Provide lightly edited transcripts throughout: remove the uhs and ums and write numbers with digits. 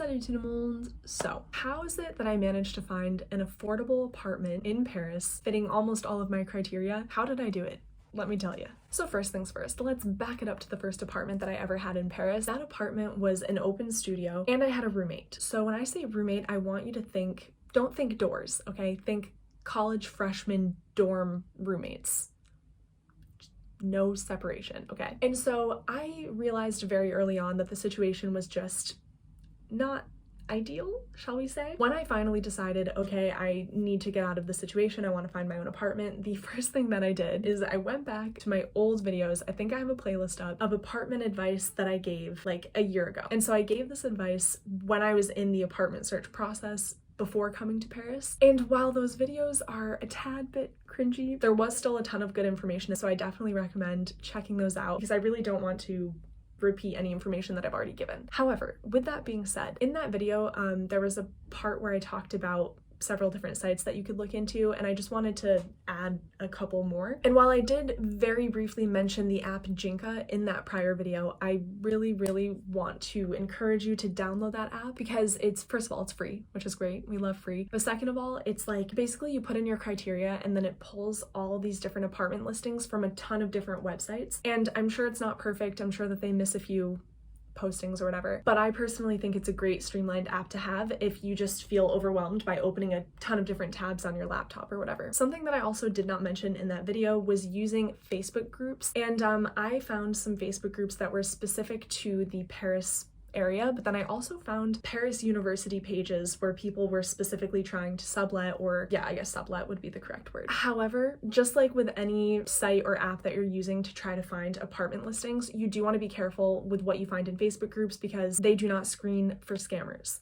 Salut tout le monde! So, how is it that I managed to find an affordable apartment in Paris fitting almost all of my criteria? How did I do it? Let me tell you. So first things first, let's back it up to the first apartment that I ever had in Paris. That apartment was an open studio and I had a roommate. So when I say roommate, I want you to think, don't think doors, okay? Think college freshman dorm roommates. No separation, okay? And so I realized very early on that the situation was just not ideal, shall we say? When I finally decided, okay, I need to get out of the situation, I want to find my own apartment, the first thing that I did is I went back to my old videos. I think I have a playlist up of apartment advice that I gave like a year ago. And so I gave this advice when I was in the apartment search process before coming to Paris. And while those videos are a tad bit cringy, there was still a ton of good information. So I definitely recommend checking those out because I really don't want to repeat any information that I've already given. However, with that being said, in that video, there was a part where I talked about several different sites that you could look into, and I just wanted to add a couple more. And while I did very briefly mention the app Jinka in that prior video, I really want to encourage you to download that app because it's, first of all, it's free, which is great. We love free. But second of all, it's like basically you put in your criteria and then it pulls all these different apartment listings from a ton of different websites. And I'm sure it's not perfect. I'm sure that they miss a few postings or whatever, but I personally think it's a great streamlined app to have if you just feel overwhelmed by opening a ton of different tabs on your laptop or whatever. Something that I also did not mention in that video was using Facebook groups, and I found some Facebook groups that were specific to the Paris area, but then I also found Paris University pages where people were specifically trying to sublet, or yeah, I guess sublet would be the correct word. However, just like with any site or app that you're using to try to find apartment listings, you do want to be careful with what you find in Facebook groups because they do not screen for scammers.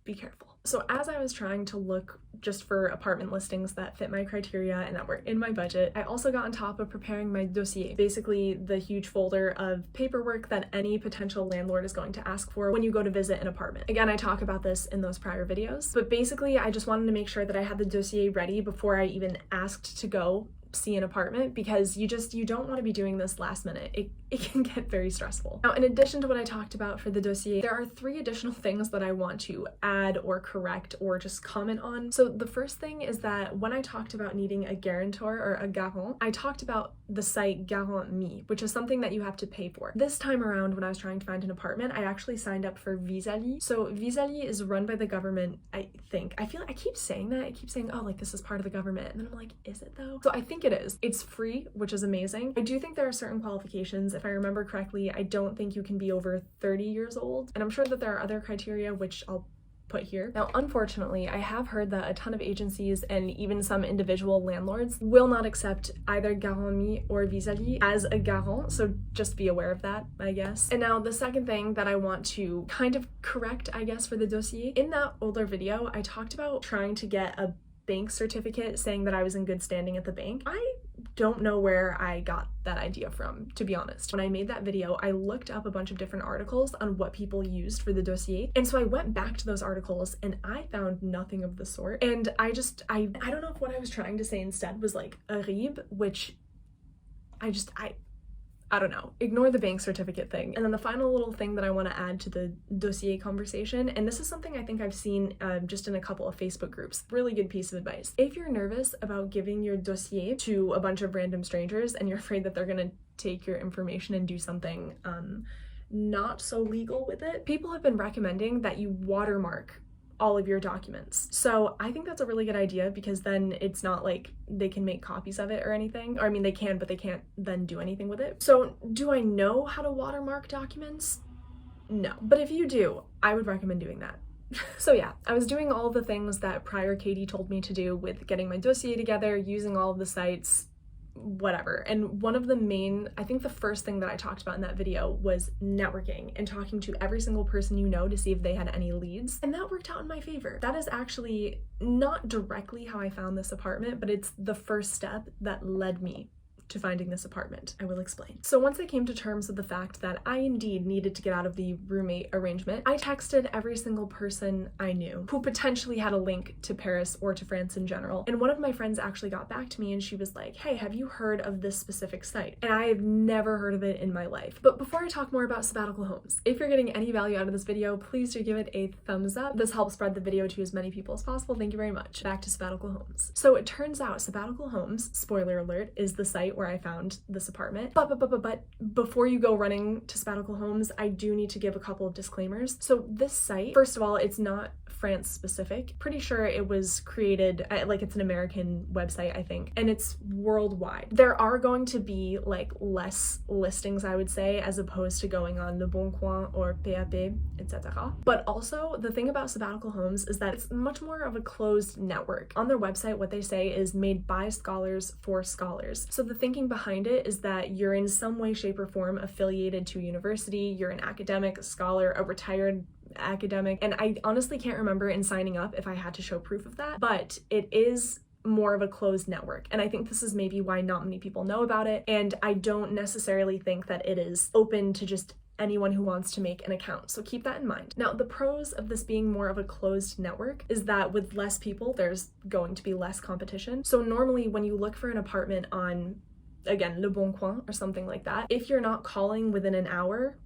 Be careful. So as I was trying to look just for apartment listings that fit my criteria and that were in my budget, I also got on top of preparing my dossier, basically the huge folder of paperwork that any potential landlord is going to ask for when you go to visit an apartment. Again, I talk about this in those prior videos, but basically I just wanted to make sure that I had the dossier ready before I even asked to go see an apartment, because you don't want to be doing this last minute. It can get very stressful. Now, in addition to what I talked about for the dossier, there are 3 additional things that I want to add or correct or just comment on. So the first thing is that when I talked about needing a guarantor or a garant, I talked about the site Garant Me, which is something that you have to pay for. This time around, when I was trying to find an apartment, I actually signed up for Vis-a-vis. So Vis-a-vis is run by the government, I think. I keep saying that. I keep saying, oh, like this is part of the government. And then I'm like, is it though? So I think it is. It's free, which is amazing. I do think there are certain qualifications. If I remember correctly, I don't think you can be over 30 years old. And I'm sure that there are other criteria, which I'll put here. Now, unfortunately, I have heard that a ton of agencies and even some individual landlords will not accept either Garant Me or Vis-a-vis as a garant, so just be aware of that, I guess. And now the second thing that I want to kind of correct, I guess, for the dossier, in that older video, I talked about trying to get a bank certificate saying that I was in good standing at the bank. I don't know where I got that idea from, to be honest. When I made that video, I looked up a bunch of different articles on what people used for the dossier. And so I went back to those articles and I found nothing of the sort. And I don't know if what I was trying to say instead was like a RIB, which I don't know, ignore the bank certificate thing. And then the final little thing that I want to add to the dossier conversation, and this is something I think I've seen just in a couple of Facebook groups, really good piece of advice. If you're nervous about giving your dossier to a bunch of random strangers and you're afraid that they're gonna take your information and do something not so legal with it, people have been recommending that you watermark all of your documents. So I think that's a really good idea because then it's not like they can make copies of it or anything. Or I mean, they can, but they can't then do anything with it. So do I know how to watermark documents? No. But if you do, I would recommend doing that. So yeah, I was doing all the things that prior Katie told me to do with getting my dossier together, using all of the sites, whatever. And one of the main, I think the first thing that I talked about in that video was networking and talking to every single person you know to see if they had any leads. And that worked out in my favor. That is actually not directly how I found this apartment, but it's the first step that led me to finding this apartment. I will explain. So once I came to terms with the fact that I indeed needed to get out of the roommate arrangement, I texted every single person I knew who potentially had a link to Paris or to France in general. And one of my friends actually got back to me and she was like, hey, have you heard of this specific site? And I have never heard of it in my life. But before I talk more about sabbatical homes, if you're getting any value out of this video, please do give it a thumbs up. This helps spread the video to as many people as possible. Thank you very much. Back to sabbatical homes. So it turns out sabbatical homes, spoiler alert, is the site where I found this apartment. But before you go running to sabbatical homes, I do need to give a couple of disclaimers. So this site, first of all, it's not France specific. Pretty sure it was created, like it's an American website, I think, and it's worldwide. There are going to be like less listings, I would say, as opposed to going on Le Bon Coin or PAP, etc. But also the thing about sabbatical homes is that it's much more of a closed network. On their website, what they say is made by scholars for scholars. So the thinking behind it is that you're in some way, shape, or form affiliated to a university, you're an academic, a scholar, a retired academic, and I honestly can't remember in signing up if I had to show proof of that, but it is more of a closed network, and I think this is maybe why not many people know about it, and I don't necessarily think that it is open to just anyone who wants to make an account. So keep that in mind. Now, the pros of this being more of a closed network is that with less people, there's going to be less competition. So normally when you look for an apartment on, again, Le Bon Coin or something like that, if you're not calling within an hour,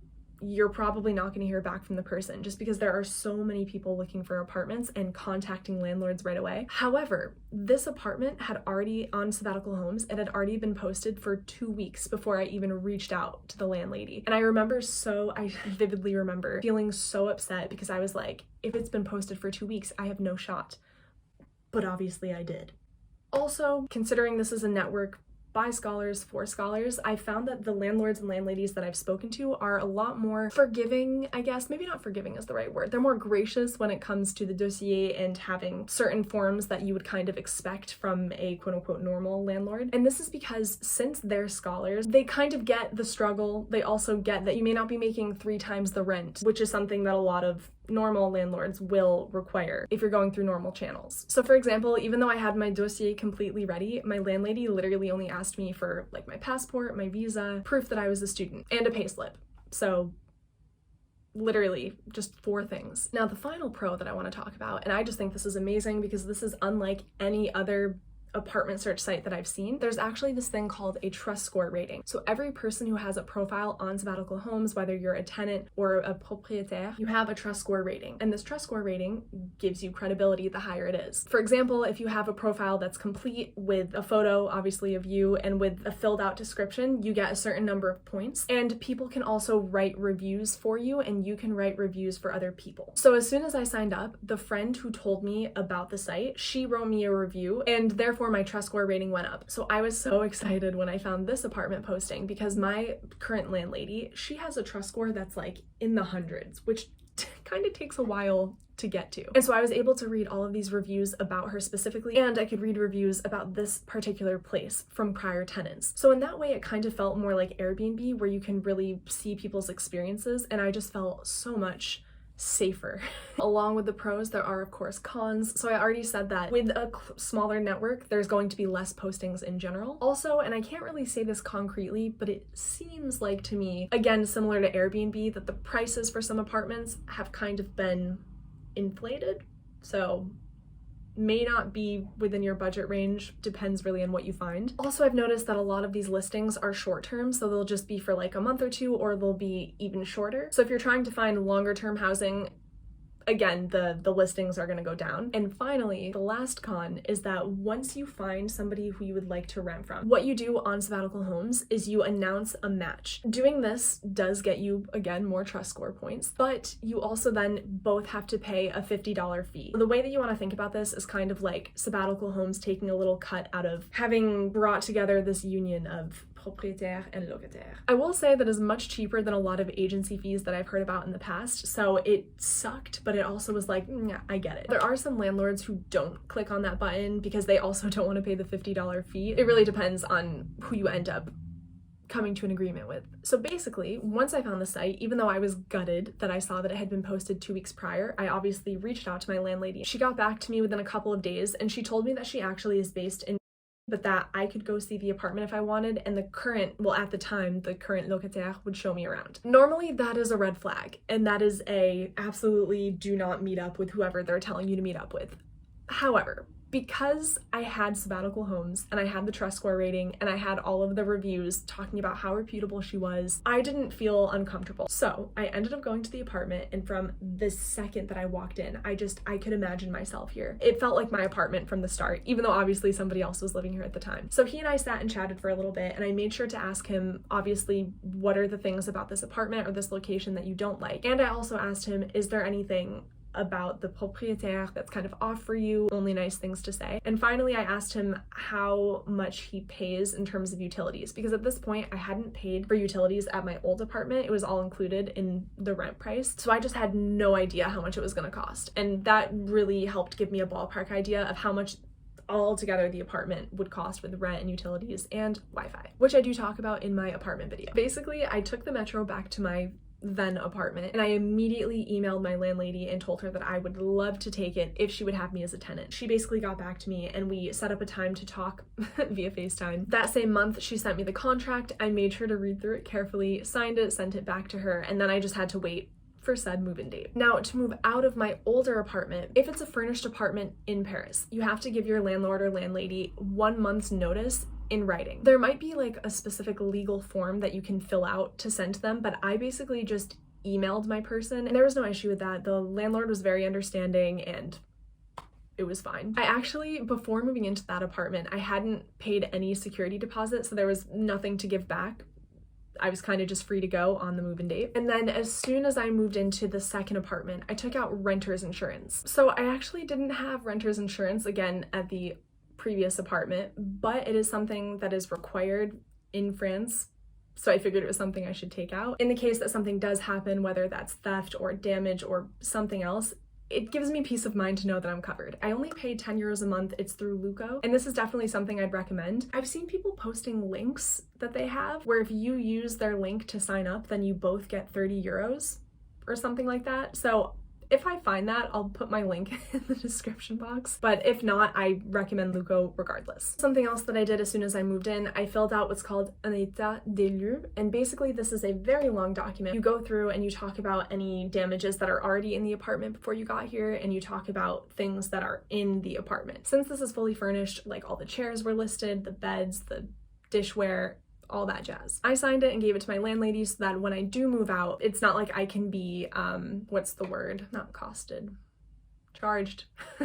you're probably not going to hear back from the person just because there are so many people looking for apartments and contacting landlords right away. However, this apartment had already, on sabbatical homes, it had already been posted for 2 weeks before I even reached out to the landlady. And I vividly remember feeling so upset because I was like, if it's been posted for 2 weeks, I have no shot. But obviously I did. Also, considering this is a network by scholars for scholars, I found that the landlords and landladies that I've spoken to are a lot more forgiving, I guess. Maybe not forgiving is the right word. They're more gracious when it comes to the dossier and having certain forms that you would kind of expect from a quote-unquote normal landlord. And this is because since they're scholars, they kind of get the struggle. They also get that you may not be making 3 times the rent, which is something that a lot of normal landlords will require if you're going through normal channels. So for example, even though I had my dossier completely ready, my landlady literally only asked me for like my passport, my visa, proof that I was a student, and a payslip. So literally just 4 things. Now the final pro that I want to talk about, and I just think this is amazing because this is unlike any other apartment search site that I've seen, there's actually this thing called a trust score rating. So every person who has a profile on sabbatical homes, whether you're a tenant or a propriétaire, you have a trust score rating. And this trust score rating gives you credibility the higher it is. For example, if you have a profile that's complete with a photo, obviously, of you and with a filled out description, you get a certain number of points. And people can also write reviews for you and you can write reviews for other people. So as soon as I signed up, the friend who told me about the site, she wrote me a review and therefore my trust score rating went up. So I was so excited when I found this apartment posting because my current landlady, she has a trust score that's like in the hundreds, which kind of takes a while to get to. And so I was able to read all of these reviews about her specifically, and I could read reviews about this particular place from prior tenants. So in that way, it kind of felt more like Airbnb where you can really see people's experiences, and I just felt so much safer. Along with the pros, there are of course cons. So I already said that with a smaller network, there's going to be less postings in general. Also, and I can't really say this concretely, but it seems like to me, again, similar to Airbnb, that the prices for some apartments have kind of been inflated. So may not be within your budget range, depends really on what you find. Also, I've noticed that a lot of these listings are short-term, so they'll just be for like a month or 2, or they'll be even shorter. So if you're trying to find longer-term housing, again, the listings are going to go down. And finally, the last con is that once you find somebody who you would like to rent from, what you do on sabbatical homes is you announce a match. Doing this does get you, again, more trust score points, but you also then both have to pay a $50 fee. The way that you want to think about this is kind of like sabbatical homes taking a little cut out of having brought together this union of propriétaire and locataire. I will say that is much cheaper than a lot of agency fees that I've heard about in the past, so it sucked, but it also was like, yeah, I get it. There are some landlords who don't click on that button because they also don't want to pay the $50 fee. It really depends on who you end up coming to an agreement with. So basically, once I found the site, even though I was gutted that I saw that it had been posted 2 weeks prior, I obviously reached out to my landlady. She got back to me within a couple of days and she told me that she actually is based in but that I could go see the apartment if I wanted, and the current, well, at the time, the current locataire would show me around. Normally, that is a red flag, and that is a absolutely do not meet up with whoever they're telling you to meet up with. However, because I had sabbatical homes and I had the trust score rating and I had all of the reviews talking about how reputable she was, I didn't feel uncomfortable. So I ended up going to the apartment, and from the second that I walked in, I could imagine myself here. It felt like my apartment from the start, even though obviously somebody else was living here at the time. So he and I sat and chatted for a little bit, and I made sure to ask him, obviously, what are the things about this apartment or this location that you don't like? And I also asked him, is there anything about the propriétaire that's kind of off for you, only nice things to say? And finally, I asked him how much he pays in terms of utilities, because at this point I hadn't paid for utilities at my old apartment. It was all included in the rent price, so I just had no idea how much it was going to cost, and that really helped give me a ballpark idea of how much altogether the apartment would cost with rent and utilities and Wi-Fi, which I do talk about in my apartment video. Basically, I took the metro back to my then apartment, and I immediately emailed my landlady and told her that I would love to take it if she would have me as a tenant. She basically got back to me, and we set up a time to talk via FaceTime. That same month, she sent me the contract. I made sure to read through it carefully, signed it, sent it back to her, and then I just had to wait for said move-in date. Now, to move out of my older apartment, if it's a furnished apartment in Paris, you have to give your landlord or landlady 1 month's notice in writing. There might be like a specific legal form that you can fill out to send to them, but I basically just emailed my person, and there was no issue with that. The landlord was very understanding, and it was fine. I actually, before moving into that apartment, I hadn't paid any security deposit, so there was nothing to give back. I was kind of just free to go on the move-in date. And then as soon as I moved into the second apartment, I took out renter's insurance. So I actually didn't have renter's insurance again at the previous apartment, but it is something that is required in France, so I figured it was something I should take out. In the case that something does happen, whether that's theft or damage or something else, it gives me peace of mind to know that I'm covered. I only pay 10 euros a month. It's through Luco, and this is definitely something I'd recommend. I've seen people posting links that they have where if you use their link to sign up, then you both get 30 euros or something like that. So if I find that, I'll put my link in the description box, but if not, I recommend Luco regardless. Something else that I did as soon as I moved in, I filled out what's called un état des lieux, and basically this is a very long document. You go through and you talk about any damages that are already in the apartment before you got here, and you talk about things that are in the apartment. Since this is fully furnished, like all the chairs were listed, the beds, the dishware, all that jazz. I signed it and gave it to my landlady so that when I do move out, it's not like I can be, what's the word? Not costed. Charged.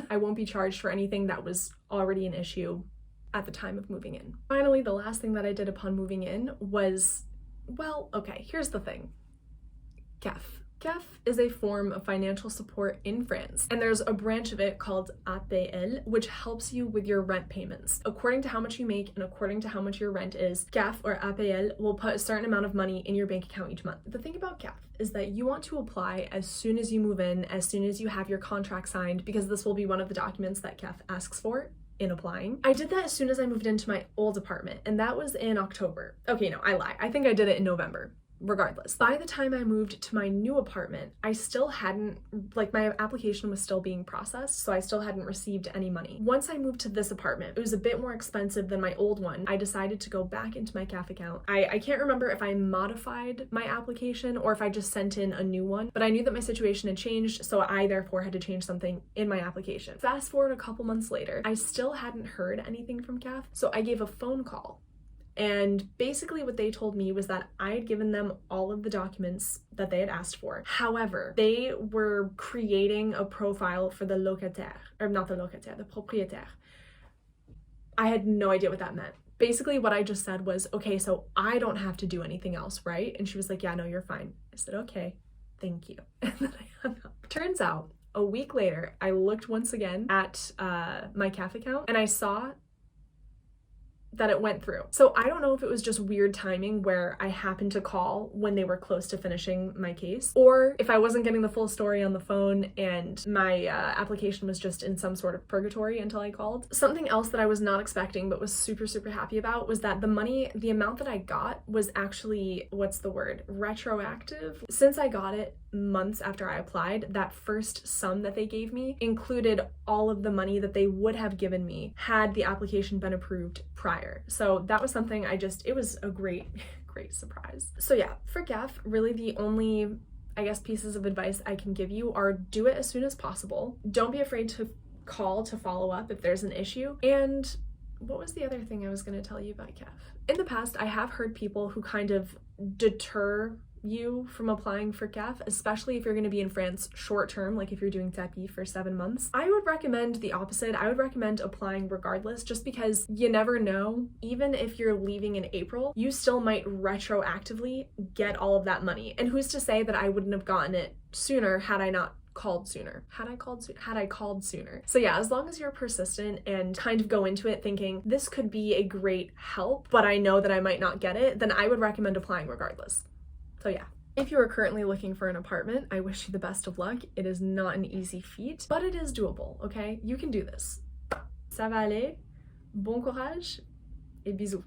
I won't be charged for anything that was already an issue at the time of moving in. Finally, the last thing that I did upon moving in was, well, okay, here's the thing. CAF. CAF is a form of financial support in France, and there's a branch of it called APL, which helps you with your rent payments. According to how much you make and according to how much your rent is, CAF or APL will put a certain amount of money in your bank account each month. The thing about CAF is that you want to apply as soon as you move in, as soon as you have your contract signed, because this will be one of the documents that CAF asks for in applying. I did that as soon as I moved into my old apartment, and that was in October. Okay, no, I lie. I think I did it in November. Regardless, by the time I moved to my new apartment, I still hadn't, like, my application was still being processed, so I still hadn't received any money. Once I moved to this apartment, it was a bit more expensive than my old one. I decided to go back into my CAF account. I can't remember if I modified my application or if I just sent in a new one, but I knew that my situation had changed, so I therefore had to change something in my application. Fast forward a couple months later, I still hadn't heard anything from CAF, so I gave a phone call. And basically what they told me was that I had given them all of the documents that they had asked for. However, they were creating a profile for the locataire, or not the locataire, the propriétaire. I had no idea what that meant. Basically what I just said was, okay, so I don't have to do anything else, right? And she was like, yeah, no, you're fine. I said, okay, thank you. And then I hung up. Turns out, a week later, I looked once again at my CAF account, and I saw that it went through. So I don't know if it was just weird timing where I happened to call when they were close to finishing my case, or if I wasn't getting the full story on the phone and my application was just in some sort of purgatory until I called. Something else that I was not expecting but was super, super happy about was that the amount that I got was actually, what's the word, retroactive. Since I got it months after I applied, that first sum that they gave me included all of the money that they would have given me had the application been approved prior. So that was something it was a great surprise. So yeah, for GAF, really the only, I guess, pieces of advice I can give you are do it as soon as possible. Don't be afraid to call to follow up if there's an issue. And what was the other thing I was going to tell you about GAF? In the past, I have heard people who kind of deter you from applying for CAF, especially if you're going to be in France short term, like if you're doing tapis for 7 months. I would recommend the opposite. I would recommend applying regardless, just because you never know. Even if you're leaving in April, you still might retroactively get all of that money. And who's to say that I wouldn't have gotten it sooner had I not called sooner. Had I called sooner. So yeah, as long as you're persistent and kind of go into it thinking this could be a great help, but I know that I might not get it, then I would recommend applying regardless. So yeah. If you are currently looking for an apartment, I wish you the best of luck. It is not an easy feat, but it is doable, okay? You can do this. Ça va aller. Bon courage et bisous.